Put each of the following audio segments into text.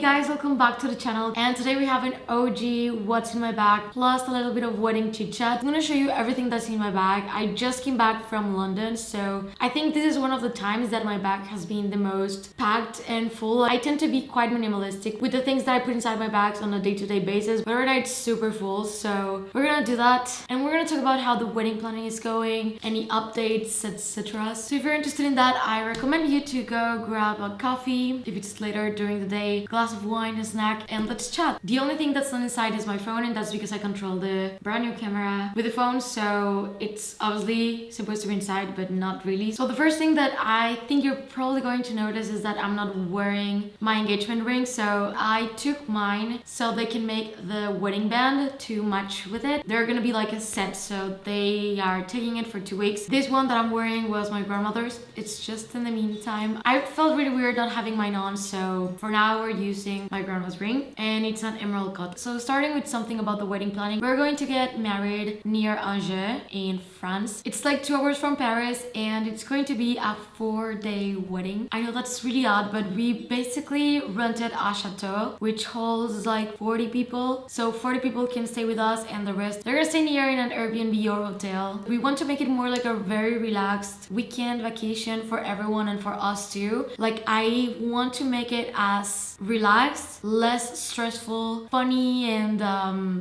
guys, welcome back to the channel, and today we have an OG what's in my bag plus a little bit of wedding chit chat. I'm gonna show you everything that's in my bag. I just came back from London, so I think this is one of the times that my bag has been the most packed and full. I tend to be quite minimalistic with the things that I put inside my bags on a day-to-day basis, but right now it's super full, so we're gonna do that and we're gonna talk about how the wedding planning is going, any updates, etc. So if you're interested in that, I recommend you to go grab a coffee if it's later during the day, glass of wine, a snack, and let's chat. The only thing that's not inside is my phone, and that's because I control the brand new camera with the phone, so it's obviously supposed to be inside but not really. So the first thing that I think you're probably going to notice is that I'm not wearing my engagement ring. So I took mine so they can make the wedding band to match with it. They're gonna be like a set, so they are taking it for 2 weeks. This one that I'm wearing was my grandmother's. It's just in the meantime. I felt really weird not having mine on, so for now we're using my grandma's ring, and it's an emerald cut. So starting with something about the wedding planning, we're going to get married near Azure in France. It's like 2 hours from Paris, and it's going to be a 4-day wedding. I know that's really odd, but we basically rented a chateau which holds like 40 people, so 40 people can stay with us and the rest they're gonna stay near in an Airbnb or hotel. We want to make it more like a very relaxed weekend vacation for everyone and for us too. Like, I want to make it as relaxed, less stressful, funny, and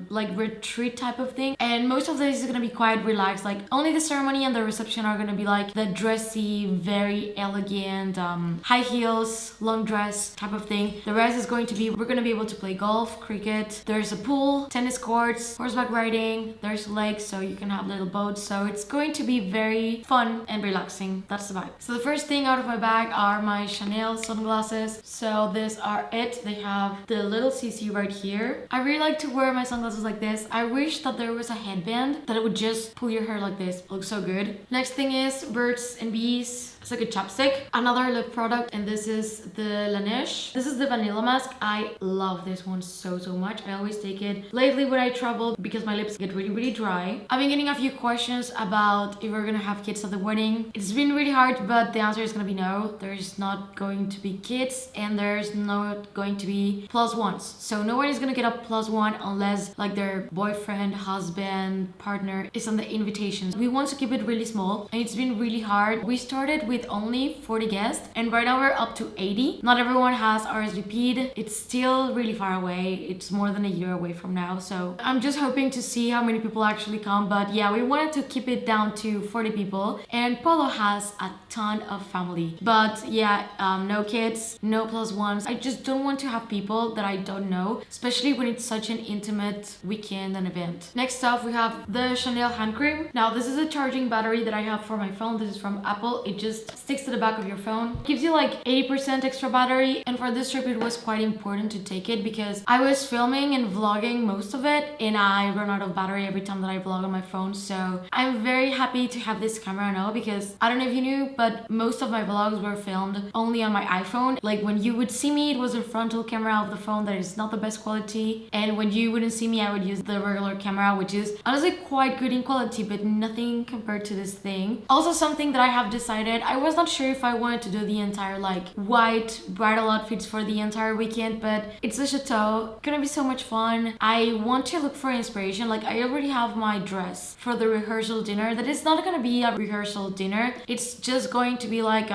like retreat type of thing. And most of this is gonna be quite relaxed. Like, only the ceremony and the reception are gonna be like the dressy, very elegant, high heels, long dress type of thing. The rest is going to be, we're gonna be able to play golf, cricket, there's a pool, tennis courts, horseback riding, there's lakes, so you can have little boats. So it's going to be very fun and relaxing. That's the vibe. So the first thing out of my bag are my Chanel sunglasses. So these are it. They have the little CC right here. I really like to wear my sunglasses like this. I wish that there was a headband that would just pull your hair like this. It looks so good. Next thing is Birds and Bees. It's like a chapstick. Another lip product, and this is the Laneige. This is the vanilla mask. I love this one so much. I always take it lately when I travel because my lips get really dry. I've been getting a few questions about if we're gonna have kids at the wedding. It's been really hard, but the answer is gonna be no. There's not going to be kids, and there's not going to be plus ones. So no one is gonna get a plus one unless like their boyfriend, husband, partner is on the invitations. We want to keep it really small, and it's been really hard. We started with only 40 guests, and right now we're up to 80. Not everyone has RSVP'd. It's still really far away. It's more than a year away from now, so I'm just hoping to see how many people actually come. But yeah, we wanted to keep it down to 40 people, and Polo has a ton of family. But yeah, no kids, no plus ones. I just don't want to have people that I don't know, especially when it's such an intimate weekend and event. Next up, we have the Chanel hand cream. Now, this is a charging battery that I have for my phone. This is from Apple. It just sticks to the back of your phone. Gives you like 80% extra battery, and for this trip it was quite important to take it because I was filming and vlogging most of it, and I run out of battery every time that I vlog on my phone. So I'm very happy to have this camera now, because I don't know if you knew, but most of my vlogs were filmed only on my iPhone. Like, when you would see me, it was a frontal camera of the phone that is not the best quality, and when you wouldn't see me, I would use the regular camera, which is honestly quite good in quality, but nothing compared to this thing. Also, something that I have decided, I was not sure if I wanted to do the entire like white bridal outfits for the entire weekend, but it's a chateau, gonna be so much fun. I want to look for inspiration. Like, I already have my dress for the rehearsal dinner. That is not gonna be a rehearsal dinner. It's just going to be like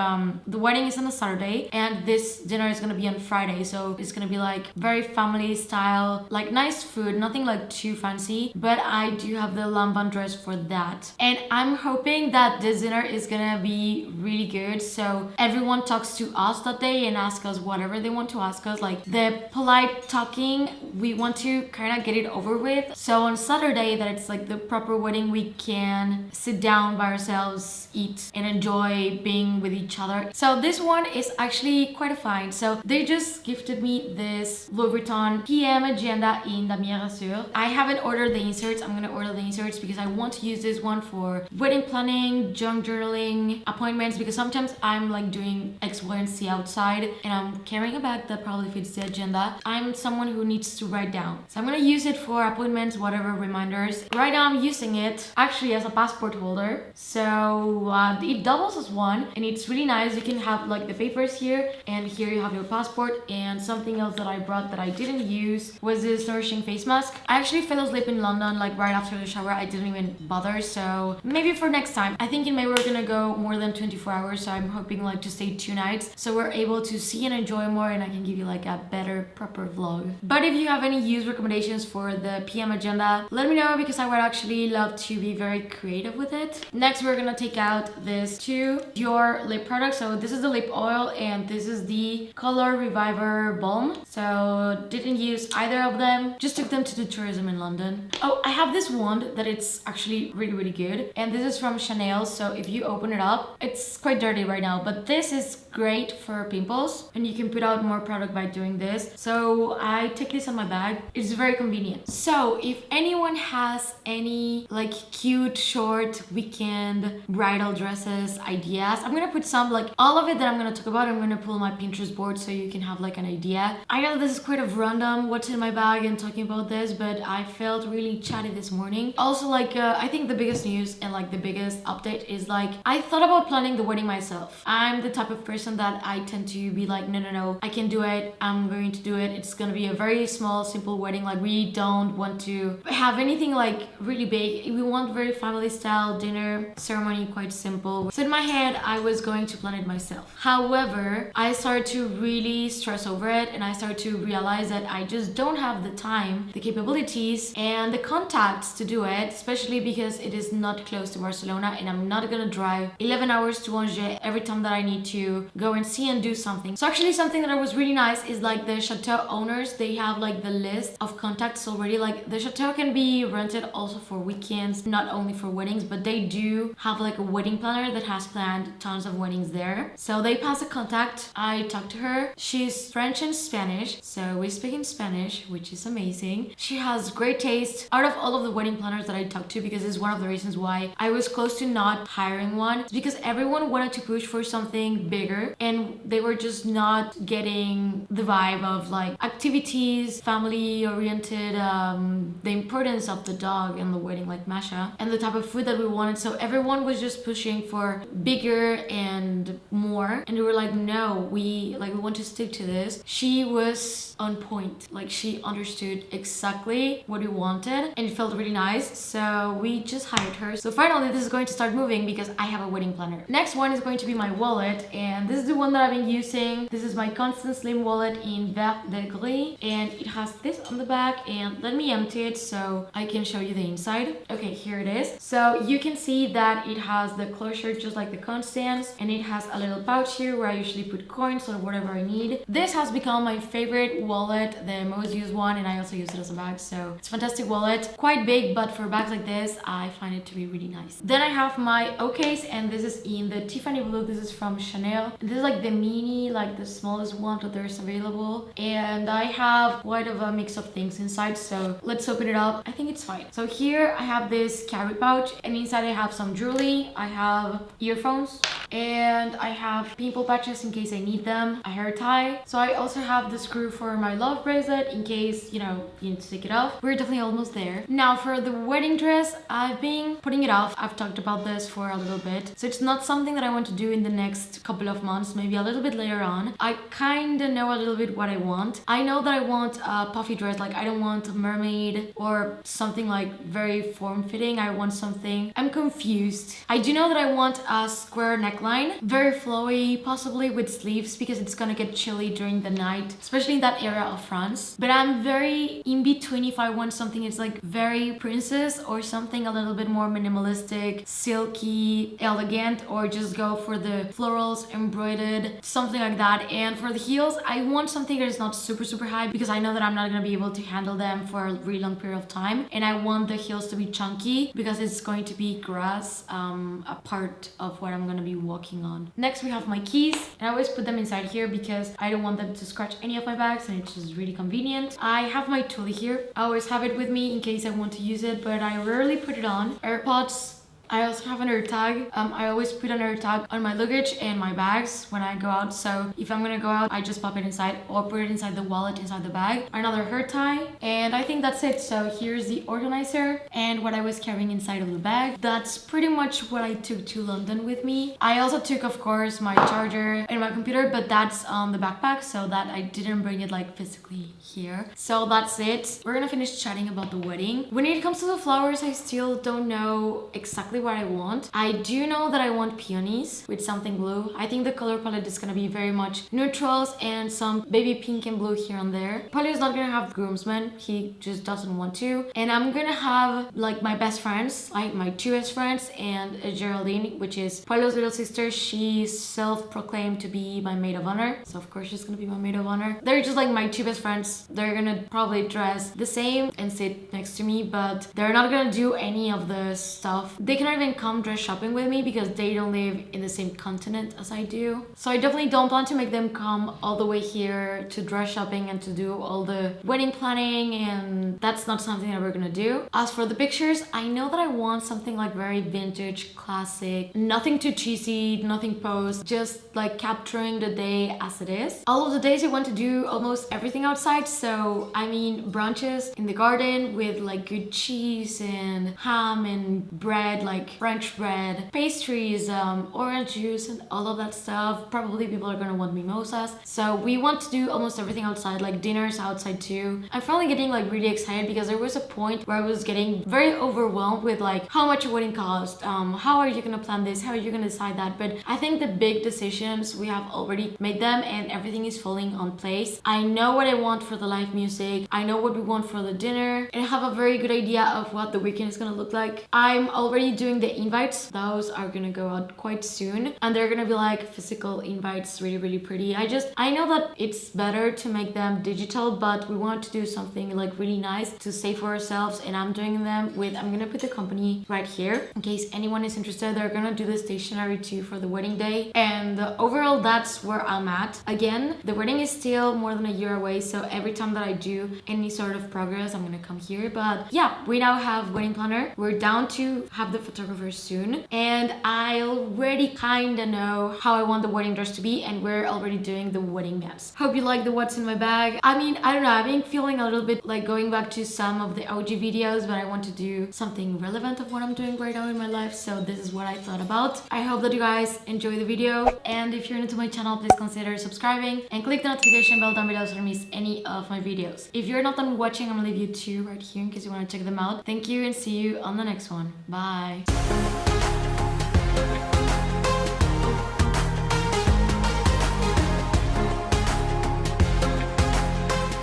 the wedding is on a Saturday and this dinner is gonna be on Friday, so it's gonna be like very family style, like nice food, nothing like too fancy, but I do have the lamban dress for that. And I'm hoping that this dinner is gonna be really good, so everyone talks to us that day and asks us whatever they want to ask us. Like, the polite talking, we want to kind of get it over with, so on Saturday, that it's like the proper wedding, we can sit down by ourselves, eat, and enjoy being with each other. So this one is actually quite a find. So they just gifted me this Louis Vuitton PM agenda in Damier Azure. I haven't ordered the inserts. I'm gonna order the inserts because I want to use this one for wedding planning, junk journaling, appointments, because sometimes I'm like doing X, Y, and Z outside and I'm carrying a bag that probably fits the agenda. I'm someone who needs to write down. So I'm gonna use it for appointments, whatever, reminders. Right now I'm using it actually as a passport holder. So it doubles as one and it's really nice. You can have like the papers here and here you have your passport. And something else that I brought that I didn't use was this nourishing face mask. I actually fell asleep in London like right after the shower. I didn't even bother, so maybe for next time. I think in May we're gonna go more than 24 hours, so I'm hoping like to stay 2 nights so we're able to see and enjoy more and I can give you like a better proper vlog. But if you have any use recommendations for the PM agenda, let me know because I would actually love to be very creative with it. Next we're gonna take out this 2 Dior lip products. So this is the lip oil and this is the Color Reviver Balm. So didn't use either of them, just took them to the tourism in London. Oh, I have this wand that it's actually really good and this is from Chanel. So if you open it up, it's quite dirty right now, but this is great for pimples and you can put out more product by doing this. So I take this on my bag. It's very convenient. So if anyone has any like cute short weekend bridal dresses ideas, I'm gonna put some, like all of it that I'm gonna talk about, I'm gonna pull my Pinterest board so you can have like an idea. I know this is quite of random what's in my bag and talking about this, but I felt really chatty this morning. Also like I think the biggest news and like the biggest update is like I thought about planning the wedding myself. I'm the type of person that I tend to be like no, I can do it, I'm going to do it. It's gonna be a very small simple wedding. Like we don't want to have anything like really big. We want very family style dinner ceremony, quite simple. So in my head I was going to plan it myself. However, I started to really stress over it and I started to realize that I just don't have the time, the capabilities and the contacts to do it, especially because it is not close to Barcelona and I'm not gonna drive 11 hours to Angers every time that I need to go and see and do something. So actually something that was really nice is like the chateau owners, they have like the list of contacts already. Like the chateau can be rented also for weekends, not only for weddings, but they do have like a wedding planner that has planned tons of weddings there. So they pass a contact. I talked to her. She's French and Spanish, so we speak in Spanish, which is amazing. She has great taste. Out of all of the wedding planners that I talked to, because it's one of the reasons why I was close to not hiring one, it's because everyone wanted to push for something bigger and they were just not getting the vibe of like activities, family oriented, the importance of the dog and the wedding, like Masha, and the type of food that we wanted. So everyone was just pushing for bigger and more, and we were like, no, we want to stick to this. She was on point, like she understood exactly what we wanted and it felt really nice, so we just hired her. So finally this is going to start moving because I have a wedding planner. Next one is going to be my wallet, and this is the one that I've been using. This is my Constant Slim wallet in Vert de Gris and it has this on the back, and let me empty it so I can show you the inside. Okay, here it is. So you can see that it has the closure just like the Constance, and it has a little pouch here where I usually put coins or whatever I need. This has become my favorite wallet, the most used one, and I also use it as a bag. So it's a fantastic wallet, quite big, but for bags like this I find it to be really nice. Then I have my O case, and this is in the Tiffany blue. This is from Chanel. This is like the mini, like the smallest one that there's available, and I have quite of a mix of things inside, so let's open it up. I think it's fine. So here I have this carry pouch, and inside I have some jewelry, I have earphones, and I have pimple patches in case I need them, a hair tie. So I also have the screw for my love bracelet in case, you know, you need to take it off. We're definitely almost there. Now for the wedding dress, I've been putting it off. I've talked about this for a little bit, so it's not something that I want to do in the next couple of months, maybe a little bit later on. I kind of know a little bit what I want. I know that I want a puffy dress, like I don't want a mermaid or something like very form-fitting. I want something, I'm confused. I do know that I want a square neckline, very flowy, possibly with sleeves, because it's gonna get chilly during the night, especially in that area of France. But I'm very in between if I want something it's like very princess or something a little bit more minimalistic, silky, elegant, or just go for the florals, embroidered, something like that. And for the heels, I want something that is not super high because I know that I'm not gonna be able to handle them for a really long period of time, and I want the heels to be chunky because it's going to be grass, a part of what I'm gonna be walking on. Next we have my keys, and I always put them inside here because I don't want them to scratch any of my bags, and it's just really convenient. I have my Tully here. I always have it with me in case I want to use it, but I rarely put it on. AirPods, I also have an AirTag. I always put an AirTag on my luggage and my bags when I go out. So if I'm gonna go out, I just pop it inside or put it inside the wallet, inside the bag. Another hair tie. And I think that's it. So here's the organizer and what I was carrying inside of the bag. That's pretty much what I took to London with me. I also took, of course, my charger and my computer, but that's on the backpack, so that I didn't bring it like physically here. So that's it. We're gonna finish chatting about the wedding. When it comes to the flowers, I still don't know exactly what I want. I do know that I want peonies with something blue. I think the color palette is gonna be very much neutrals and some baby pink and blue here and there. Polly is not gonna have groomsmen. He just doesn't want to. And I'm gonna have like my best friends, like my two best friends, and Geraldine, which is Paulo's little sister. She's self-proclaimed to be my maid of honor. So of course she's gonna be my maid of honor. They're just like my two best friends. They're gonna probably dress the same and sit next to me, but they're not gonna do any of the stuff. They cannot even come dress shopping with me because they don't live in the same continent as I do. So I definitely don't plan to make them come all the way here to dress shopping and to do all the wedding planning, and that's not something that we're gonna do. As for the pictures, I know that I want something like very vintage, classic, nothing too cheesy, nothing posed, just like capturing the day as it is. All of the days I want to do almost everything outside, so I mean brunches in the garden with like good cheese and ham and bread, like French bread, pastries, orange juice and all of that stuff. Probably people are gonna want mimosas, so we want to do almost everything outside, like dinners outside too. I'm finally getting like really excited because there was a point where I was getting very overwhelmed with like how much a wedding cost, how are you gonna plan this, how are you gonna decide that, but I think the big decisions we have already made them and everything is falling on place. I know what I want for the live music, I know what we want for the dinner, and I have a very good idea of what the weekend is gonna look like. I'm already doing the invites. Those are gonna go out quite soon and they're gonna be like physical invites, really pretty. I know that it's better to make them digital, but we want to do something like really nice to save for ourselves, and I'm doing them with, I'm gonna put the company right here in case anyone is interested. They're gonna do the stationery too for the wedding day, and overall that's where I'm at. Again, the wedding is still more than a year away, so every time that I do any sort of progress I'm gonna come here. But yeah, we now have wedding planner. We're down to have the photographer soon, and I already kind of know how I want the wedding dress to be, and we're already doing the wedding dance. Hope you like the what's in my bag. I mean, I don't know, I've been feeling a little bit like going back to some of the OG videos, but I want to do something relevant of what I'm doing right now in my life, so this is what I thought about. I hope that you guys enjoy the video, and if you're new to my channel, please consider subscribing and click the notification bell down below so you don't miss any of my videos. If you're not done watching, I'm gonna leave you two right here in case you want to check them out. Thank you and see you on the next one. Bye.